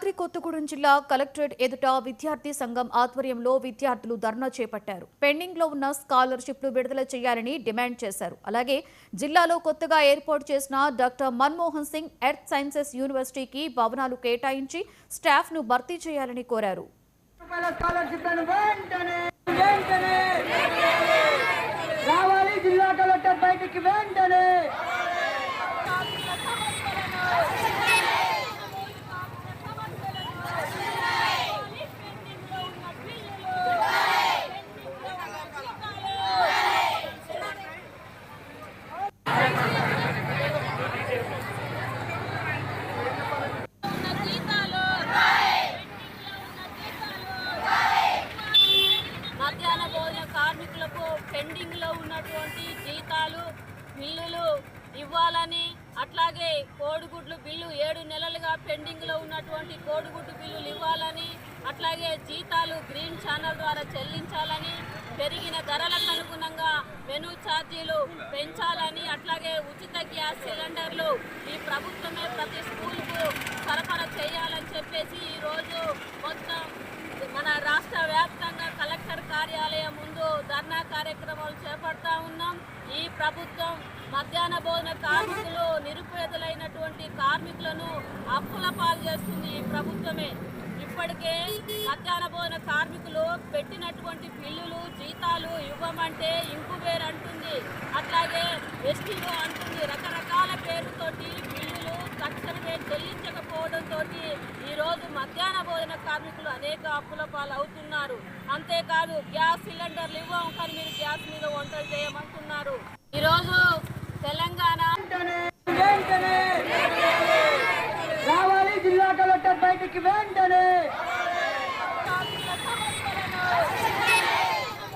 భద్రాద్రి కొత్తగూడెం జిల్లా కలెక్టరేట్ ఎదుట విద్యార్థి సంఘం ఆధ్వర్యంలో విద్యార్థులు ధర్నా చేపట్టారు. పెండింగ్ లో ఉన్న స్కాలర్షిప్లు విడుదల చేయాలని డిమాండ్ చేశారు. అలాగే జిల్లాలో కొత్తగా ఏర్పాటు చేసిన doctor Manmohan Singh earth sciences యూనివర్సిటీకి భవనాలు కేటాయించి స్టాఫ్ ను భర్తీ చేయాలని కోరారు. జిల్లా కలెక్టర్ బయటికి వెంటనే మధ్యాహ్న భోజన కార్మికులకు పెండింగ్ లో ఉన్నటువంటి జీతాలు బిల్లులు ఇవ్వాలని, అట్లాగే కోడిగుడ్లు బిల్లు 7 నెలలుగా పెండింగ్ లో ఉన్నటువంటి కోడిగుడ్డు బిల్లులు ఇవ్వాలని, అట్లాగే జీతాలు గ్రీన్ ఛానల్ ద్వారా చెల్లించాలని, పెరిగిన ధరలకు అనుగుణంగా మెనూ ఛార్జీలు పెంచాలని, అట్లాగే ఉచిత గ్యాస్ సిలిండర్లు ఈ ప్రభుత్వమే ప్రతి స్కూల్కు సరఫరా చేయాలని చెప్పేసి ఈరోజు మొత్తం మన రాష్ట్ర వ్యాప్తంగా కలెక్టర్ కార్యాలయం ముందు ధర్నా కార్యక్రమాలు చేపడతా ఉన్నాం. ఈ ప్రభుత్వం మధ్యాహ్న భోజన కార్మికులు నిరుపేదలైనటువంటి కార్మికులను అప్పుల పాలు చేస్తుంది. ఈ ప్రభుత్వమే ఇప్పటికే మధ్యాహ్న భోజన కార్మికులు పెట్టినటువంటి బిల్లులు జీతాలు ఇవ్వమంటే ఇంకుబేర్ అంటుంది, అట్లాగే ఎస్టీఓ అంటుంది. రకరకాల పేరుతోటి బిల్లులు తక్షణమే చెల్లించకపోవడంతో ఈరోజు మధ్యాహ్న భోజన కార్మికులు అనేక అప్పుల పాలు అవుతున్నారు. అంతేకాదు గ్యాస్ సిలిండర్లు ఇవ్వం కానీ మీరు గ్యాస్ మీద వంటలు చేయమంటున్నారు. ఈరోజు తెలంగాణ రావాలి జిల్లా కలెక్టర్ బయటికి వెంటనే